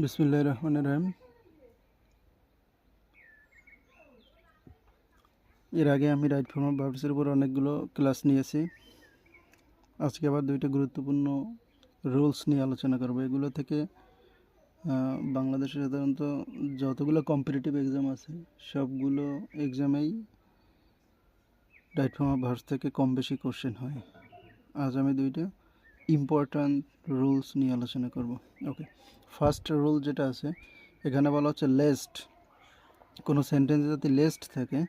বিসমিল্লাহির রহমানির রহিম। এর আগে আমি রাইট ফর্ম অফ ভার্বসের উপর অনেকগুলো ক্লাস নিয়েছি। আজকে আবার দুইটা গুরুত্বপূর্ণ রুলস নিয়ে আলোচনা করব। এগুলো থেকে বাংলাদেশে সাধারণত যতগুলো কম্পিটিটিভ এক্সাম আছে সবগুলো এক্সামেই রাইট ফর্ম অফ ভার্বস থেকে কম বেশি কোশ্চেন হয়। আজ আমি দুইটা ইম্পর্ট্যান্ট রুলস নিয়ে আলোচনা করব। ওকে, ফার্স্ট রুল যেটা আছে এখানে বলা হচ্ছে লেস্ট। কোনো সেন্টেন্সে যদি লেস্ট থাকে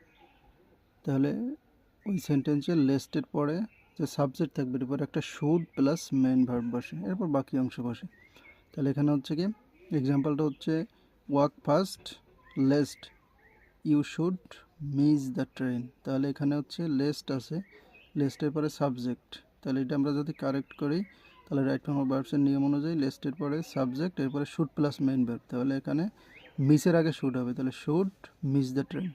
তাহলে ওই সেন্টেন্সের লেস্টের পরে যে সাবজেক্ট থাকবে এর পরে একটা শুড প্লাস মেইন ভার্ব বসে, এরপর বাকি অংশ বসে। তাহলে এখানে হচ্ছে কি এক্সাম্পলটা হচ্ছে walk fast lest you should miss the train. তাহলে এখানে হচ্ছে লেস্ট আছে, লেস্টের পরে সাবজেক্ট। তাহলে এটা আমরা যদি কারেক্ট করি তাহলে রাইট ফর্ম অফ ভার্বসের নিয়ম অনুযায়ী লেস্টের পরে সাবজেক্ট, এরপরে শুড প্লাস মেইন ভার্ব। তাহলে এখানে মিসের আগে শুড হবে, তাহলে শুড মিস দ্য ট্রেন।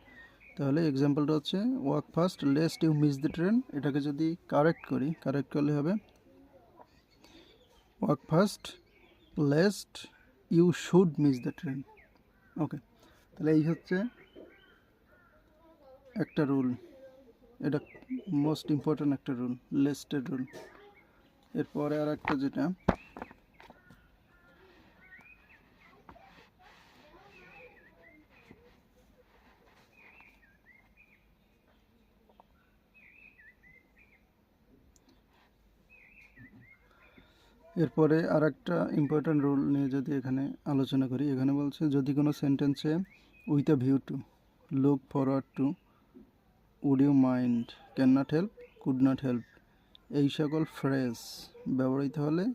তাহলে এক্সাম্পলটা হচ্ছে walk fast lest you miss the train. এটাকে যদি কারেক্ট করি, কারেক্ট করলে হবে walk fast lest you should miss the train. Okay, তাহলে এই হচ্ছে একটা রুল, এটা মোস্ট ইম্পর্ট্যান্ট একটা রুল, লেস্টের রুল। এরপরে আর একটা যেটা এরপরে আর একটা ইম্পর্ট্যান্ট রুল নিয়ে যদি এখানে আলোচনা করি, এখানে বলছে যদি কোনো সেন্টেন্সে with a view to, look forward to, would you mind, can not help, could not help, এই সকল ফ্রেজ ব্যবহৃত হলে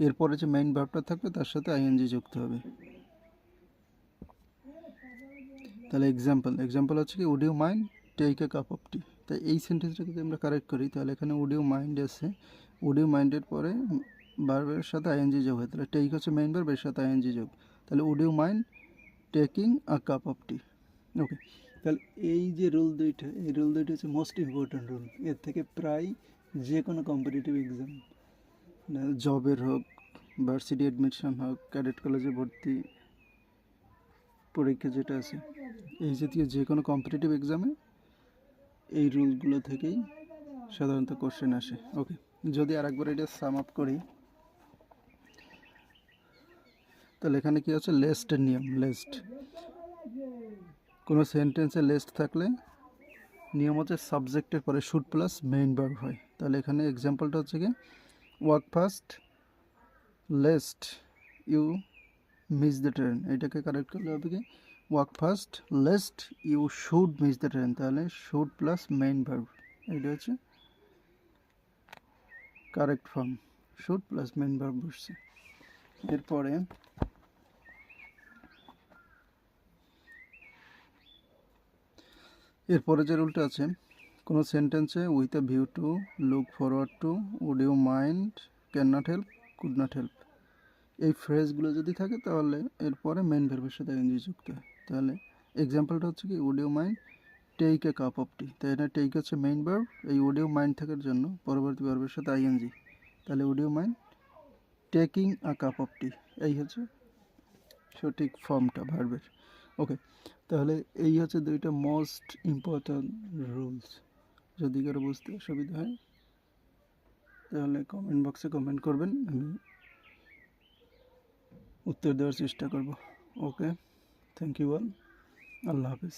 এরপরে যে মেইন ভার্বটা থাকবে তার সাথে আইএনজি যুক্ত হবে। তাহলে এক্সাম্পল হচ্ছে কি would you mind take a cup of tea. তাই এই সেন্টেন্সটা যদি আমরা কারেক্ট করি তাহলে এখানে উড ইউ মাইন্ড আছে, উড ইউ মাইন্ডের পরে ভার্বের সাথে আইএনজি যোগ হয়, তাহলে টেক হচ্ছে মেইন ভার্ব, এর সাথে আইএনজি যোগ, তাহলে would you mind taking a cup of tea. Okay, তাহলে এই যে রুল দুইটা, এই রুল দুইটা হচ্ছে মোস্ট ইম্পর্ট্যান্ট রুল। এর থেকে প্রায় যে কোনো কম্পিটিটিভ এক্সাম, জবের হোক, ভার্সিটি অ্যাডমিশন হোক, ক্যাডেট কলেজে ভর্তি পরীক্ষা যেটা আছে, এই জাতীয় যে কোনো কম্পিটিটিভ এক্সামে এই রুলগুলো থেকেই সাধারণত কোশ্চেন আসে। ওকে, যদি আরেকবার এটা সাম আপ করি তাহলে এখানে কি আছে লেস্টের নিয়ম। লেস্ট কোনো সেন্টেন্সে লেস্ট থাকলে নিয়ম হচ্ছে সাবজেক্টের পরে শুড প্লাস মেইন ভার্ব হয়। তাহলে এখানে এক্সাম্পলটা হচ্ছে কি walk fast lest you miss the train. এটাকে কারেক্ট করলে হবে কি walk fast lest you should miss the train. তাহলে শুড প্লাস মেইন ভার্ব, এটা হচ্ছে correct form, should plus main verb বসছে। এরপরে যে রুলটা আছে কোনো সেন্টেন্সে with a view to, look forward to, would you mind, can not help, could not help, এই ফ্রেজগুলো যদি থাকে তাহলে এরপরে মেইন ভার্বের সাথে আইএনজি যুক্ত হয়। তাহলে এক্সাম্পলটা হচ্ছে কি would you mind take a cup of tea. তাই এটা টেক হচ্ছে মেইন ভার্ব, এই উড ইউ মাইন্ড থাকার জন্য পরবর্তী ভার্বের সাথে আইএনজি, তাহলে would you mind taking a cup of tea, এই হচ্ছে সঠিক ফর্মটা ভার্বের। ওকে, তাহলে এই হচ্ছে দুইটা মোস্ট ইম্পর্ট্যান্ট রুলস। যদি কারো বুঝতে অসুবিধা হয় তাহলে কমেন্ট বক্সে কমেন্ট করবেন, আমি উত্তর দেওয়ার চেষ্টা করব। ওকে, থ্যাংক ইউ অল, আল্লাহ হাফিজ।